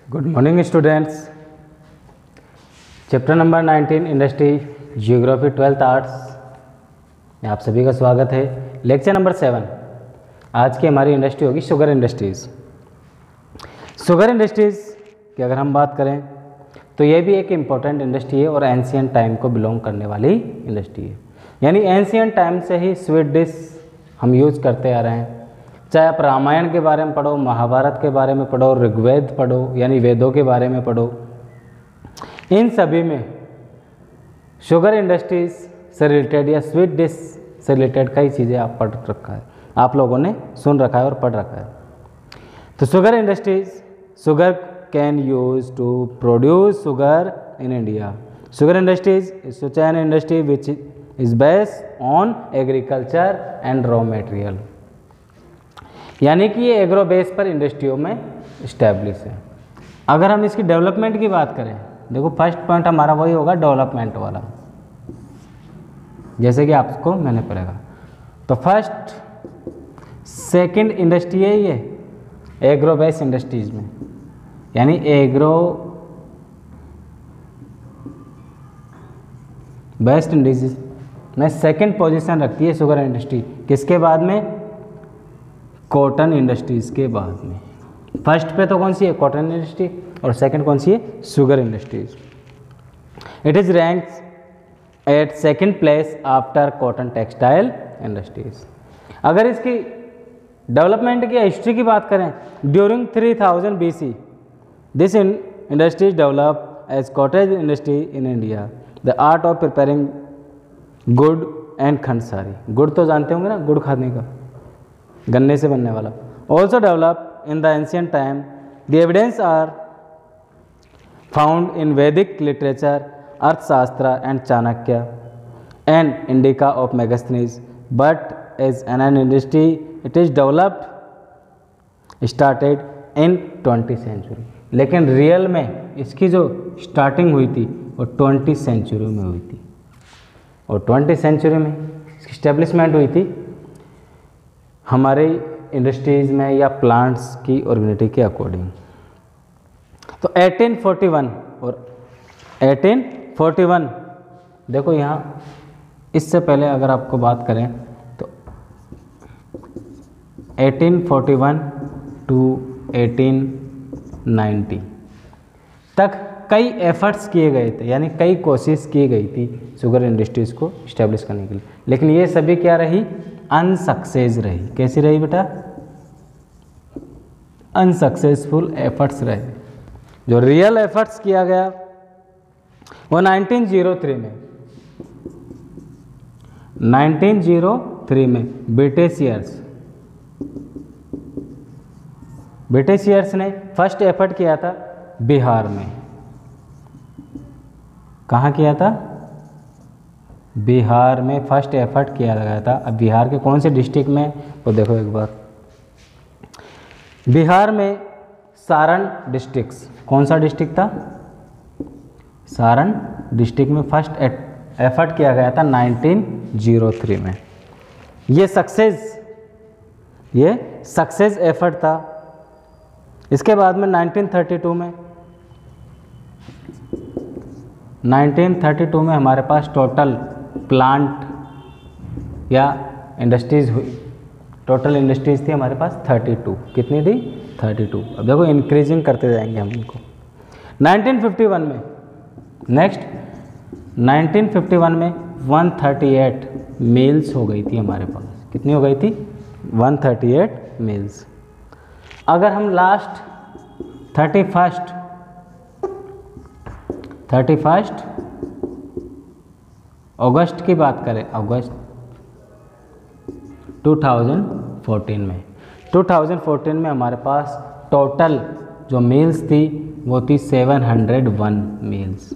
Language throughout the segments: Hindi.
Good morning students. Chapter number 19 industry geography 12th arts में आप सभी का स्वागत है। लेक्चर नंबर 7 आज की हमारी इंडस्ट्री होगी शुगर इंडस्ट्रीज़। शुगर इंडस्ट्रीज़ की अगर हम बात करें तो ये भी एक इम्पॉर्टेंट इंडस्ट्री है और एंशियंट टाइम को बिलोंग करने वाली इंडस्ट्री है। यानी एंशियंट टाइम से ही स्वीट डिश हम यूज करते आ रहे हैं। चाहे आप रामायण के बारे में पढ़ो, महाभारत के बारे में पढ़ो, ऋग्वेद पढ़ो यानी वेदों के बारे में पढ़ो, इन सभी में शुगर इंडस्ट्रीज से रिलेटेड या स्वीट डिश से रिलेटेड कई चीज़ें आप पढ़ रखा है, आप लोगों ने सुन रखा है और पढ़ रखा है। तो sugar industries, sugar cane use to produce sugar in India. Sugar industries is such an industry which is based on agriculture and raw material। यानी कि ये एग्रो बेस पर इंडस्ट्रियों में इस्टेब्लिश है। अगर हम इसकी डेवलपमेंट की बात करें, देखो फर्स्ट पॉइंट हमारा वही होगा डेवलपमेंट वाला, जैसे कि आपको मैंने पढ़ेगा। तो फर्स्ट सेकंड इंडस्ट्री है ये एग्रो बेस इंडस्ट्रीज में, यानी एग्रो बेस्ड इंडस्ट्रीज में सेकंड पोजीशन रखती है शुगर इंडस्ट्री। किसके बाद में? कॉटन इंडस्ट्रीज़ के बाद में। फर्स्ट पे तो कौन सी है? कॉटन इंडस्ट्री, और सेकंड कौन सी है? Sugar industries. It is ranks at second place after cotton textile industries. अगर इसकी डेवलपमेंट की हिस्ट्री की बात करें, during 3000 BC this industries develop as cottage industry in India. The art of preparing gur and khandsari. गुड़ तो जानते होंगे ना, गुड़ खाने का, गन्ने से बनने वाला। Also develop in the ancient time. The evidence are found in Vedic literature, Arthashastra and Chanakya and Indica of Megasthenes. But as an industry it is developed started in 20th century. लेकिन रियल में इसकी जो स्टार्टिंग हुई थी वो 20th सेंचुरी में हुई थी, और 20th सेंचुरी में इसकी स्टेब्लिशमेंट हुई थी हमारे इंडस्ट्रीज़ में या प्लांट्स की ऑर्गेनिटी के अकॉर्डिंग। तो 1841 और 1841, देखो यहाँ इससे पहले अगर आपको बात करें तो 1841 टू 1890 तक कई एफर्ट्स किए गए थे, यानी कई कोशिश की गई थी शुगर इंडस्ट्रीज़ को इस्टेब्लिश करने के लिए, लेकिन ये सभी क्या रही? अनसक्सेस रही। कैसी रही बेटा? अनसक्सेसफुल एफर्ट्स रहे। जो रियल एफर्ट्स किया गया वो 1903 में 1903 में ब्रिटिशियर्स ने फर्स्ट एफर्ट किया था बिहार में। कहाँ किया था? बिहार में फर्स्ट एफर्ट किया गया था। अब बिहार के कौन से डिस्ट्रिक्ट में, वो देखो एक बार। बिहार में सारण डिस्ट्रिक्ट। कौन सा डिस्ट्रिक्ट था? सारण डिस्ट्रिक्ट में फर्स्ट एफर्ट किया गया था 1903 में। ये सक्सेस एफर्ट था। इसके बाद में 1932 में हमारे पास टोटल प्लांट या इंडस्ट्रीज़ हुई। टोटल इंडस्ट्रीज़ थी हमारे पास 32। कितनी थी? 32। अब देखो इंक्रीजिंग करते जाएंगे हम इनको। 1951 में, नेक्स्ट 1951 में 138 मिल्स हो गई थी हमारे पास। कितनी हो गई थी? 138 मिल्स। अगर हम लास्ट 31 अगस्त की बात करें, अगस्त 2014 में हमारे पास टोटल जो मील्स थी वो थी 701 मील्स।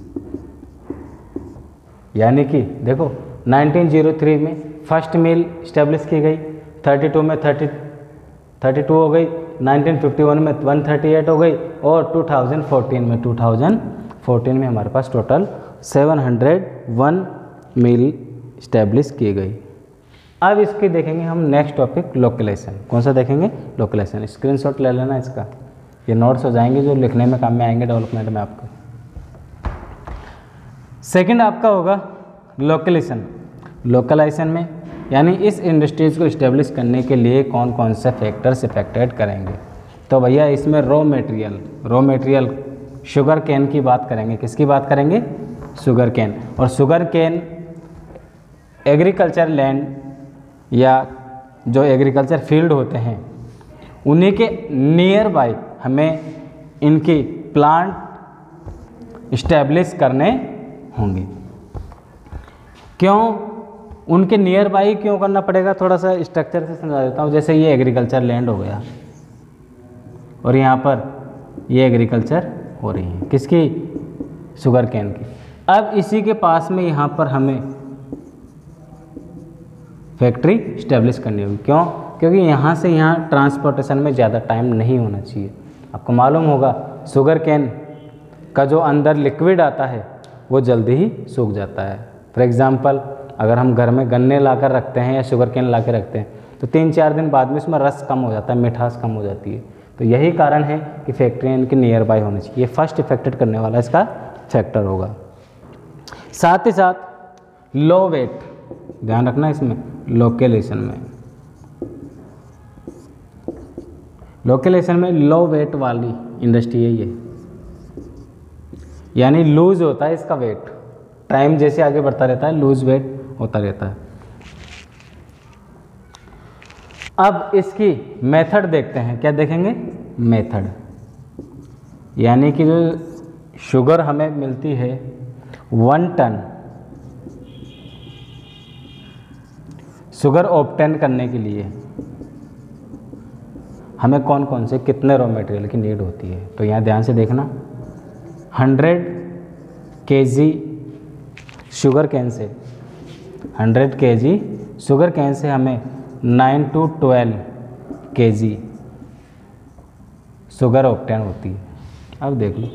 यानी कि देखो 1903 में फर्स्ट मील इस्टेब्लिश की गई, 32 में 32 हो गई, 1951 में 138 हो गई, और 2014 में हमारे पास टोटल 701 मील इस्टेब्लिश की गई। अब इसके देखेंगे हम नेक्स्ट टॉपिक लोकलाइजेशन। कौन सा देखेंगे? लोकलाइजेशन। स्क्रीनशॉट ले लेना इसका। ये नोट्स हो जाएंगे जो लिखने में काम में आएंगे डेवलपमेंट में आपको। सेकंड आपका होगा लोकलाइजेशन। लोकलाइजेशन में यानी इस इंडस्ट्रीज़ को इस्टेब्लिश करने के लिए कौन कौन से फैक्टर्स इफेक्टेड करेंगे। तो भैया इसमें रॉ मटेरियल शुगर केन की बात करेंगे। किसकी बात करेंगे? Sugar cane. और शुगर केन एग्रीकल्चर लैंड या जो एग्रीकल्चर फील्ड होते हैं उन्हीं के नियर बाय हमें इनकी प्लांट इस्टेब्लिश करने होंगे। क्यों उनके नियर बाई क्यों करना पड़ेगा? थोड़ा सा स्ट्रक्चर से समझा देता हूँ। जैसे ये एग्रीकल्चर लैंड हो गया और यहाँ पर ये एग्रीकल्चर हो रही है किसकी? शुगर केन की। अब इसी के पास में यहाँ पर हमें फैक्ट्री इस्टेब्लिश करनी होगी। क्यों? क्योंकि यहाँ से यहाँ ट्रांसपोर्टेशन में ज़्यादा टाइम नहीं होना चाहिए। आपको मालूम होगा शुगर केन का जो अंदर लिक्विड आता है वो जल्दी ही सूख जाता है। फॉर एग्ज़ाम्पल अगर हम घर में गन्ने ला कर रखते हैं या शुगर केन ला कर रखते हैं तो 3-4 दिन बाद में इसमें रस कम हो जाता है, मिठास कम हो जाती है। तो यही कारण है कि फैक्ट्री इनके नियर बाय होनी चाहिए। ये फर्स्ट इफेक्टेड करने वाला इसका फैक्टर होगा। साथ ही साथ लो वेट, ध्यान रखना इसमें लोकलाइजेशन में लो वेट वाली इंडस्ट्री है ये, यानी लूज होता है इसका वेट। टाइम जैसे आगे बढ़ता रहता है लूज वेट होता रहता है। अब इसकी मेथड देखते हैं। क्या देखेंगे? मेथड, यानी कि जो शुगर हमें मिलती है 1 टन शुगर ऑब्टेन करने के लिए हमें कौन कौन से कितने रॉ मटेरियल की नीड होती है। तो यहाँ ध्यान से देखना, 100 kg sugar can say 100 kg sugar can say हमें 9 to 12 kg शुगर ऑब्टेन होती है। अब देख लो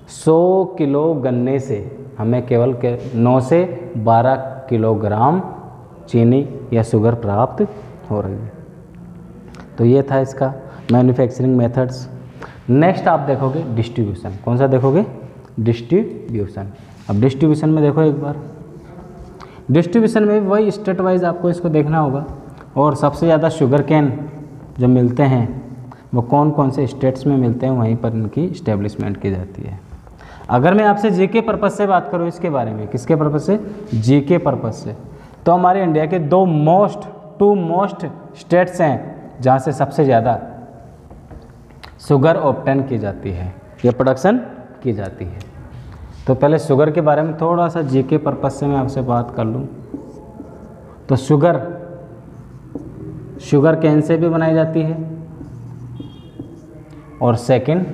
100 किलो गन्ने से हमें केवल 9 से 12 किलोग्राम चीनी या शुगर प्राप्त हो रही है। तो ये था इसका मैन्युफैक्चरिंग मेथड्स। नेक्स्ट आप देखोगे डिस्ट्रीब्यूशन। कौन सा देखोगे? डिस्ट्रीब्यूशन। अब डिस्ट्रीब्यूशन में देखो एक बार, डिस्ट्रीब्यूशन में वही स्टेट वाइज आपको इसको देखना होगा। और सबसे ज़्यादा शुगर केन जो मिलते हैं वो कौन कौन से स्टेट्स में मिलते हैं, वहीं पर इनकी इस्टेब्लिशमेंट की जाती है। अगर मैं आपसे जीके पर्पज़ से बात करूँ इसके बारे में, किसके पर्पज़ से? जीके पर्पज़ से, तो हमारे इंडिया के 2 मोस्ट स्टेट्स हैं जहाँ से सबसे ज़्यादा शुगर ऑब्टेन की जाती है या प्रोडक्शन की जाती है। तो पहले शुगर के बारे में थोड़ा सा जीके पर्पज़ से मैं आपसे बात कर लूँ तो शुगर केन से भी बनाई जाती है। और सेकंड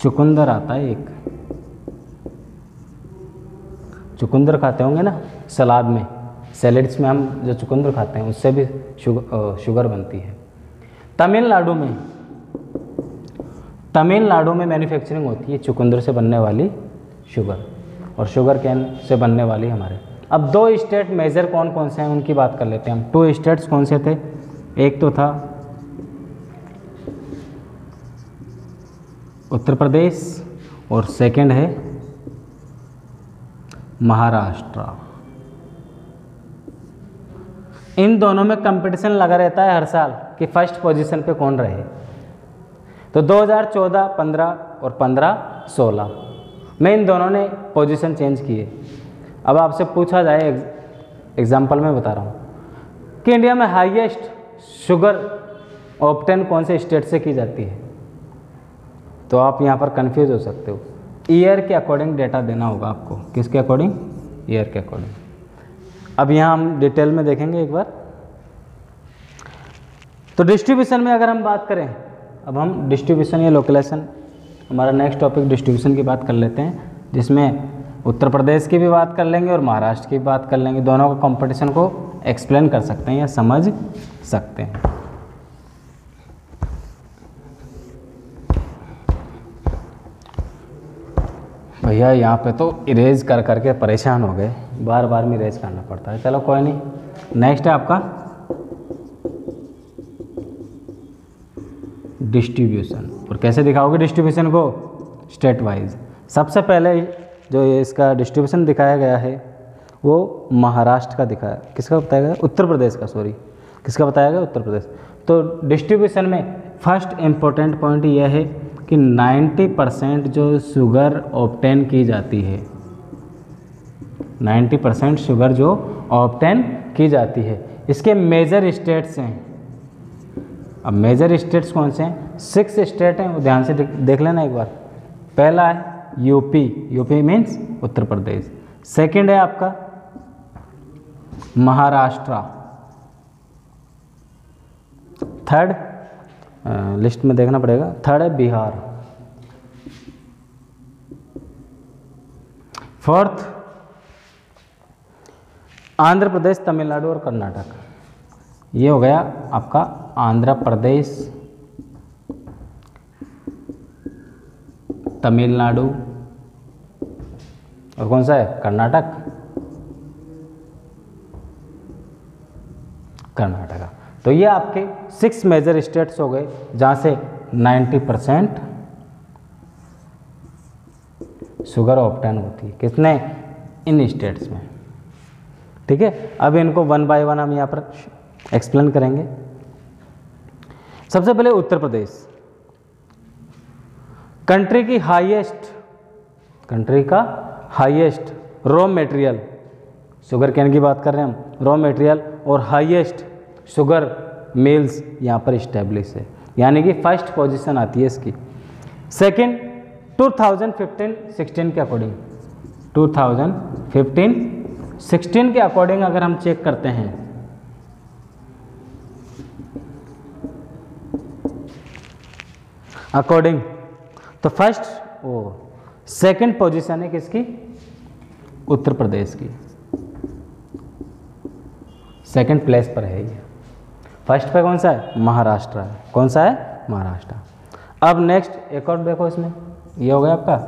चुकंदर आता है एक, चुकंदर खाते होंगे ना सलाद में, सैलेड्स में हम जो चुकंदर खाते हैं उससे भी शुगर बनती है। तमिलनाडु में मैन्युफैक्चरिंग होती है चुकंदर से बनने वाली शुगर और शुगर केन से बनने वाली हमारे। अब 2 स्टेट मेजर कौन कौन से हैं उनकी बात कर लेते हैं हम। 2 स्टेट्स कौन से थे? एक तो था उत्तर प्रदेश और सेकंड है महाराष्ट्र। इन दोनों में कंपटीशन लगा रहता है हर साल कि फर्स्ट पोजीशन पे कौन रहे। तो 2014, 15 और 15-16 में इन दोनों ने पोजीशन चेंज किए। अब आपसे पूछा जाए, एग्जांपल में बता रहा हूँ कि इंडिया में हाईएस्ट शुगर ऑब्टेन कौन से स्टेट से की जाती है, तो आप यहाँ पर कंफ्यूज हो सकते हो। ईयर के अकॉर्डिंग डेटा देना होगा आपको। किसके अकॉर्डिंग? ईयर के अकॉर्डिंग। अब यहाँ हम डिटेल में देखेंगे एक बार। तो डिस्ट्रीब्यूशन में अगर हम बात करें, अब हम डिस्ट्रीब्यूशन या लोकलाइजेशन, हमारा नेक्स्ट टॉपिक डिस्ट्रीब्यूशन की बात कर लेते हैं, जिसमें उत्तर प्रदेश की भी बात कर लेंगे और महाराष्ट्र की भी बात कर लेंगे। दोनों का कंपटीशन को एक्सप्लेन कर सकते हैं या समझ सकते हैं। भैया यहाँ पे तो इरेज कर करके परेशान हो गए, बार बार में इरेज करना पड़ता है। चलो कोई नहीं। नेक्स्ट है आपका डिस्ट्रीब्यूशन। और कैसे दिखाओगे डिस्ट्रीब्यूशन को? State wise. सबसे पहले जो ये इसका डिस्ट्रीब्यूशन दिखाया गया है वो महाराष्ट्र का दिखाया, किसका बताया गया? उत्तर प्रदेश का, सॉरी, किसका बताया गया? उत्तर प्रदेश। तो डिस्ट्रीब्यूशन में फर्स्ट इम्पोर्टेंट पॉइंट यह है कि 90% जो शुगर ऑब्टेन की जाती है, 90% शुगर जो ऑब्टेन की जाती है, इसके मेजर स्टेट्स हैं। अब मेजर स्टेट्स कौन से हैं? 6 स्टेट हैं, वो ध्यान से देख लेना एक बार। पहला है UP, UP means Uttar Pradesh. Second है आपका महाराष्ट्र। थर्ड, लिस्ट में देखना पड़ेगा, थर्ड है बिहार। फोर्थ आंध्र प्रदेश, तमिलनाडु और कर्नाटक। ये हो गया आपका आंध्र प्रदेश, तमिलनाडु और कौन सा है? कर्नाटक, कर्नाटका। तो ये आपके 6 मेजर स्टेट्स हो गए जहाँ से 90% शुगर ऑब्टेन होती है। कितने? इन स्टेट्स में। ठीक है, अब इनको वन बाय वन हम यहाँ पर एक्सप्लेन करेंगे। सबसे पहले उत्तर प्रदेश, कंट्री का highest raw material, sugar cane की बात कर रहे हैं हम, रॉ मटेरियल और हाईएस्ट शुगर मिल्स यहाँ पर इस्टेब्लिश है, यानी कि फर्स्ट पोजीशन आती है इसकी। सेकंड 2015-16 के अकॉर्डिंग, 2015-16 के अकॉर्डिंग अगर हम चेक करते हैं अकॉर्डिंग, तो सेकंड पोजीशन है किसकी? उत्तर प्रदेश की, सेकंड प्लेस पर है ये। फर्स्ट पे कौन सा है? महाराष्ट्र है। कौन सा है? महाराष्ट्र। अब नेक्स्ट एक और देखो, इसमें ये हो गया आपका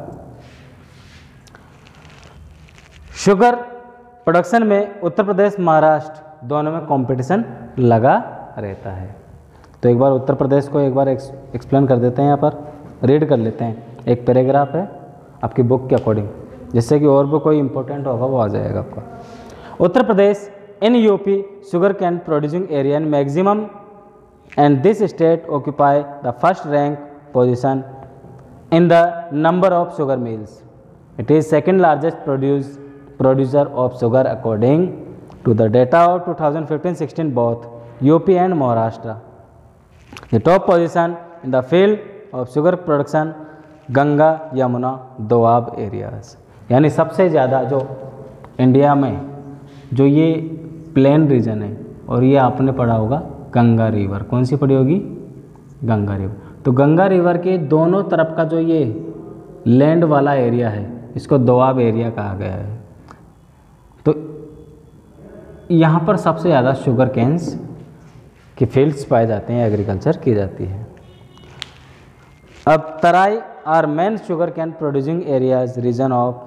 शुगर प्रोडक्शन में उत्तर प्रदेश महाराष्ट्र दोनों में कंपटीशन लगा रहता है। तो एक बार उत्तर प्रदेश को एक बार एक्सप्लेन कर देते हैं, यहाँ पर रीड कर लेते हैं। एक पैराग्राफ है आपकी बुक के अकॉर्डिंग, जिससे कि और भी कोई इंपॉर्टेंट होगा वो आ जाएगा आपका। Uttar Pradesh in UP sugar cane producing area in maximum, and this state occupy the first rank position in the number of sugar mills. It is second largest producer of sugar according to the data of 2015-16 both UP and Maharashtra. The top position in the field of sugar production Ganga Yamuna Doab areas, यानी सबसे ज़्यादा जो इंडिया में जो ये प्लेन रीजन है, और ये आपने पढ़ा होगा गंगा रिवर, कौन सी पढ़ी होगी? गंगा रिवर। तो गंगा रिवर के दोनों तरफ का जो ये लैंड वाला एरिया है इसको दोआब एरिया कहा गया है। तो यहाँ पर सबसे ज़्यादा शुगर कैन्स के फील्ड्स पाए जाते हैं, एग्रीकल्चर की जाती है। अब Terai are main sugar cane producing areas region of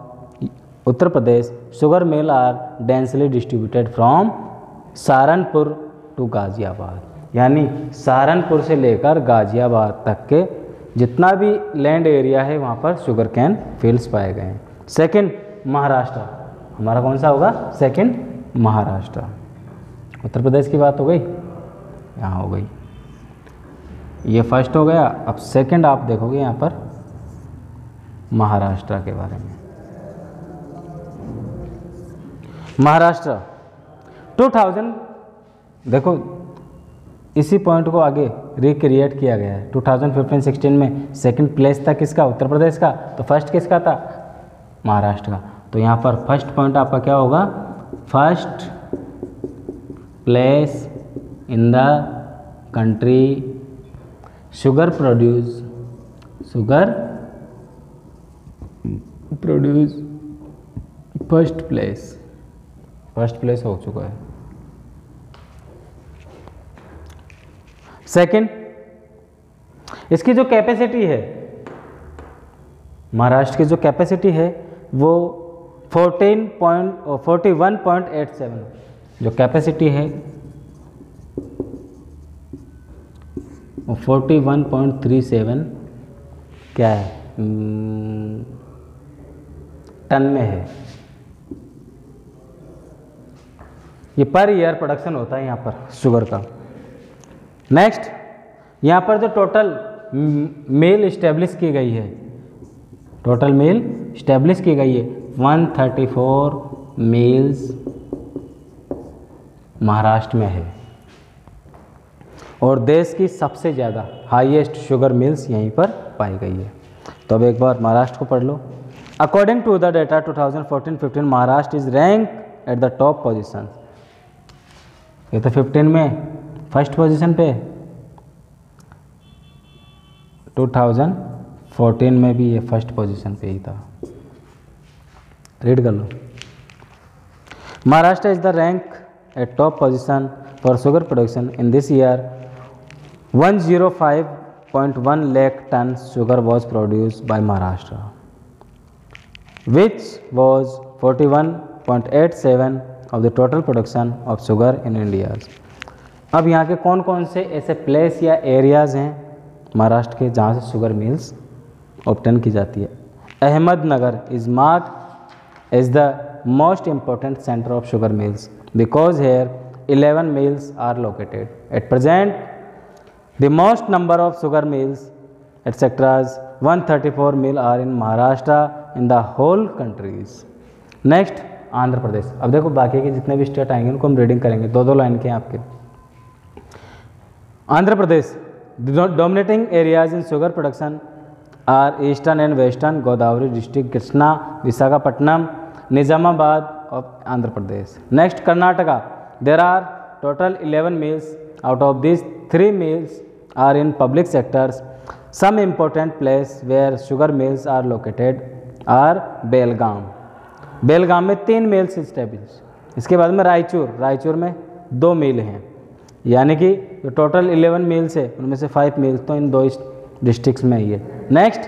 Uttar Pradesh, sugar mill are densely distributed from Saharanpur to Ghaziabad, यानी सहारनपुर से लेकर गाज़ियाबाद तक के जितना भी लैंड एरिया है वहाँ पर शुगर कैन फील्ड्स पाए गए हैं। सेकंड महाराष्ट्र, हमारा कौन सा होगा? सेकंड महाराष्ट्र। उत्तर प्रदेश की बात हो गई, यहाँ हो गई, ये फर्स्ट हो गया। अब सेकंड आप देखोगे यहाँ पर महाराष्ट्र के बारे में। महाराष्ट्र 2000, देखो इसी पॉइंट को आगे रिक्रिएट किया गया है। 2015-16 में सेकंड प्लेस था किसका? उत्तर प्रदेश का। तो फर्स्ट किसका था? महाराष्ट्र का। तो यहाँ पर फर्स्ट पॉइंट आपका क्या होगा? First place in the country sugar produce first place हो चुका है। सेकंड, इसकी जो कैपेसिटी है, महाराष्ट्र की जो कैपेसिटी है वो 41.87, जो कैपेसिटी है वो 41.37 क्या है, टन में है। ये पर ईयर प्रोडक्शन होता है यहाँ पर शुगर का। नेक्स्ट, यहाँ पर जो टोटल मिल इस्टेब्लिश की गई है, टोटल मिल इस्टेब्लिश की गई है 134 मिल्स महाराष्ट्र में है, और देश की सबसे ज़्यादा हाईएस्ट शुगर मिल्स यहीं पर पाई गई है। तो अब एक बार महाराष्ट्र को पढ़ लो। According to the data 2014-15 Maharashtra is rank at the top position. ये तो 15 में फर्स्ट पोजीशन पे, 2014 में भी ये फर्स्ट पोजीशन पे ही था। रीड कर लो। Maharashtra is the rank at top position for sugar production in this year. 105.1 lakh tons sugar was produced by Maharashtra, which was 41.87 of the total production of sugar in India. अब यहाँ के कौन कौन से ऐसे प्लेस या एरियाज़ हैं महाराष्ट्र के जहाँ से शुगर मिल्स ऑब्टेन की जाती है। Ahmednagar is marked as the most important centre of sugar mills because here 11 mills are located at present. The most number of sugar mills, etc. 134 mill are in Maharashtra in the whole countries. Next, Andhra Pradesh. अब देखो बाकी के जितने भी स्टेट आएंगे उनको हम रीडिंग करेंगे, दो दो लाइन के हैं आपके। Andhra Pradesh, dominating areas in sugar production are eastern and western Godavari district, Krishna, Visakhapatnam, Nizamabad of Andhra Pradesh. Next, Karnataka, there are total 11 mills. Out of these 3 mills are in public sectors. Some important place where sugar mills are located are Belgaum. बेलगाम में 3 मिल्स स्टेब्लिश। इसके बाद में रायचूर में 2 मिल हैं, यानी कि जो टोटल 11 मिल्स है उनमें से 5 मिल्स तो इन 2 डिस्ट्रिक्ट्स में ही है। Next,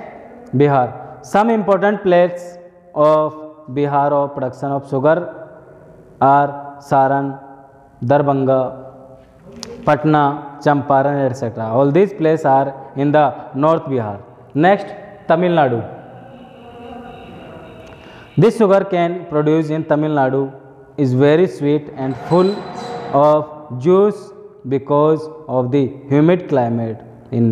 Bihar. Some important place of Bihar of production of sugar are Saran, Darbhanga, Patna, Champaran etcetera. All this place are in the north Bihar. Next, Tamil Nadu. This sugar cane produce in Tamil Nadu is very sweet and full of juice because of the humid climate in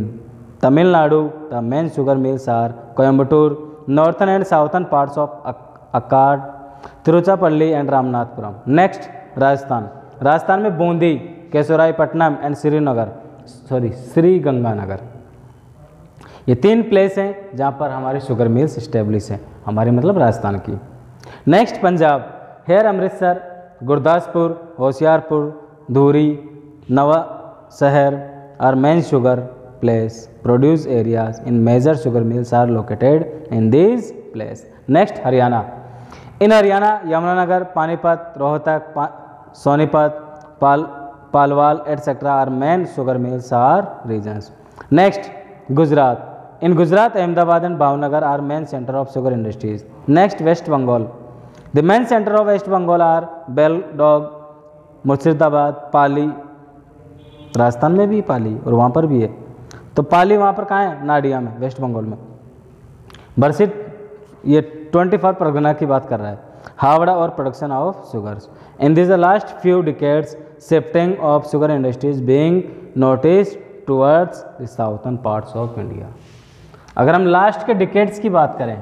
Tamil Nadu. The main sugar mills are Coimbatore, northern and southern parts of Arcot, Tiruchirappalli and Ramanathapuram. Next, Rajasthan में बूंदी, केशोरायपट्टनम एंड श्रीगंगानगर। ये 3 प्लेस हैं जहाँ पर हमारी शुगर मिल्स इस्टेब्लिश हैं, हमारे मतलब राजस्थान की। Next, Punjab. Here Amritsar, Gurdaspur, Hoshiarpur, Dhuri, Nawanshahr are main sugar place produce areas in major sugar mills are located in this place. Next, Haryana. In Haryana Yamunanagar, Panipat, Rohtak, Sonipat, Palwal etcetera are main sugar mills are regions. Next, Gujarat. In Gujarat, Ahmedabad and Bhavnagar are main centre of sugar industries. Next, West Bengal. The main centre of West Bengal are Beldanga, Murshidabad, Pali. Rajasthan में भी पाली और वहाँ पर भी है, तो पाली वहाँ पर कहाँ है, नाडिया में, वेस्ट बंगाल में। बरसिट, ये 24 परगना की बात कर रहा है। हावड़ा और production of sugars in this the last few decades shifting of sugar industries being notice towards the southern parts of India. अगर हम लास्ट के डिकेड्स की बात करें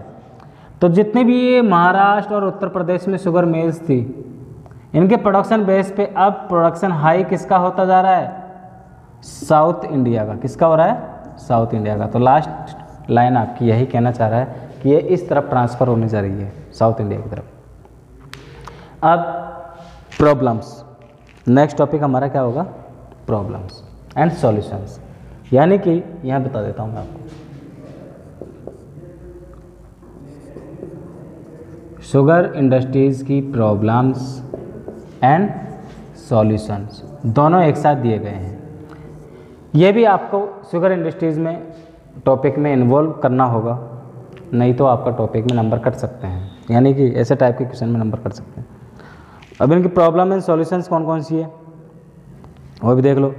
तो जितने भी ये महाराष्ट्र और उत्तर प्रदेश में शुगर मिल्स थी, इनके प्रोडक्शन बेस पे अब प्रोडक्शन हाई किसका होता जा रहा है, साउथ इंडिया का। किसका हो रहा है, साउथ इंडिया का। तो लास्ट लाइन आपकी यही कहना चाह रहा है कि ये इस तरफ ट्रांसफ़र होने जा रही है, साउथ इंडिया की तरफ। अब प्रॉब्लम्स, नेक्स्ट टॉपिक हमारा क्या होगा, प्रॉब्लम्स एंड सॉल्यूशंस। यानी कि यहाँ बता देता हूँ मैं आपको, शुगर इंडस्ट्रीज़ की प्रॉब्लम्स एंड सॉल्यूशंस दोनों एक साथ दिए गए हैं। ये भी आपको शुगर इंडस्ट्रीज़ में टॉपिक में इन्वॉल्व करना होगा, नहीं तो आपका टॉपिक में नंबर कट सकते हैं, यानी कि ऐसे टाइप के क्वेश्चन में नंबर कट सकते हैं। अब इनकी प्रॉब्लम एंड सॉल्यूशंस कौन कौन सी है वो भी देख लो।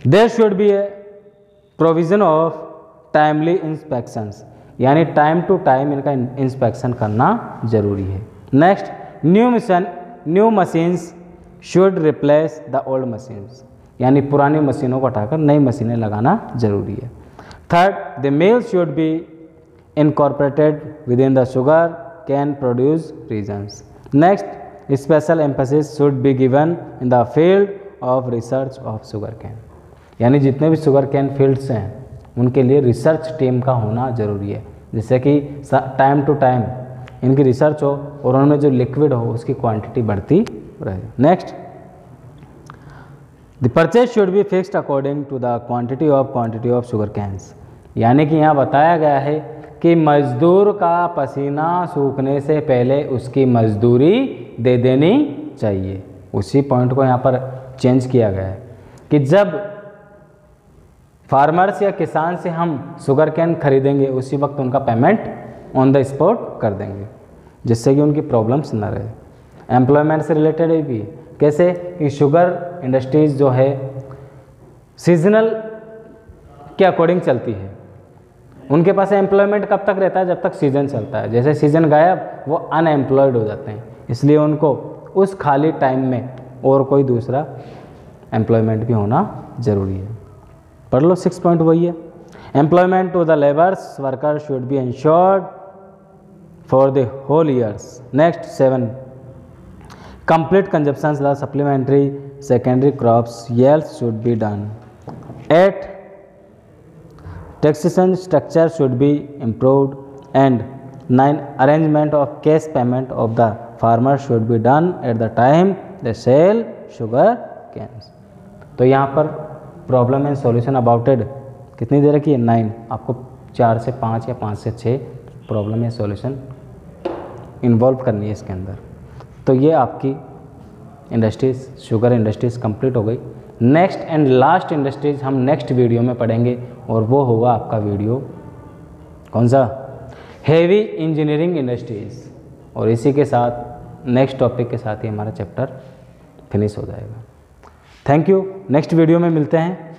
There should be a provision of timely inspections, यानी टाइम टू टाइम इनका इंस्पेक्शन करना जरूरी है। Next, new machines should replace the old machines, यानी पुरानी मशीनों को हटाकर नई मशीनें लगाना जरूरी है। Third, the mill should be incorporated within the sugar cane produce regions. Next, special emphasis should be given in the field of research of sugar cane, यानी जितने भी शुगर कैन फील्ड्स हैं उनके लिए रिसर्च टीम का होना ज़रूरी है, जिससे कि टाइम टू टाइम इनकी रिसर्च हो और उनमें जो लिक्विड हो उसकी क्वांटिटी बढ़ती रहे। Next, the purchase should be fixed according to the quantity of sugar canes, यानी कि यहाँ बताया गया है कि मजदूर का पसीना सूखने से पहले उसकी मजदूरी दे देनी चाहिए। उसी पॉइंट को यहाँ पर चेंज किया गया है कि जब फार्मर्स या किसान से हम शुगर कैन खरीदेंगे उसी वक्त उनका पेमेंट ऑन द स्पॉट कर देंगे, जिससे कि उनकी प्रॉब्लम्स न रहे। एम्प्लॉयमेंट से रिलेटेड भी कैसे कि शुगर इंडस्ट्रीज़ जो है सीजनल के अकॉर्डिंग चलती है, उनके पास एम्प्लॉयमेंट कब तक रहता है, जब तक सीज़न चलता है। जैसे सीज़न गायब वो अनएम्प्लॉयड हो जाते हैं, इसलिए उनको उस खाली टाइम में और कोई दूसरा एम्प्लॉयमेंट भी होना ज़रूरी है। पढ़ लो 6 पॉइंट वही है। Employment to the labours worker should be insured for the whole years. Next 7, complete consumptions the supplementary secondary crops yields should be done. 8, taxation structure should be improved, and 9, arrangement of cash payment of the farmer should be done at the time they sell sugar canes। तो यहाँ पर problem and solution about it कितनी दे रखी है, 9। आपको 4 से 5 या 5 से 6 प्रॉब्लम या सॉल्यूशन इन्वॉल्व करनी है इसके अंदर। तो ये आपकी इंडस्ट्रीज़, शुगर इंडस्ट्रीज़ कंप्लीट हो गई। नेक्स्ट एंड लास्ट इंडस्ट्रीज़ हम नेक्स्ट वीडियो में पढ़ेंगे, और वो होगा आपका वीडियो कौन सा, हेवी इंजीनियरिंग इंडस्ट्रीज़। और इसी के साथ नेक्स्ट टॉपिक के साथ ही हमारा चैप्टर फिनिश हो जाएगा। थैंक यू, नेक्स्ट वीडियो में मिलते हैं।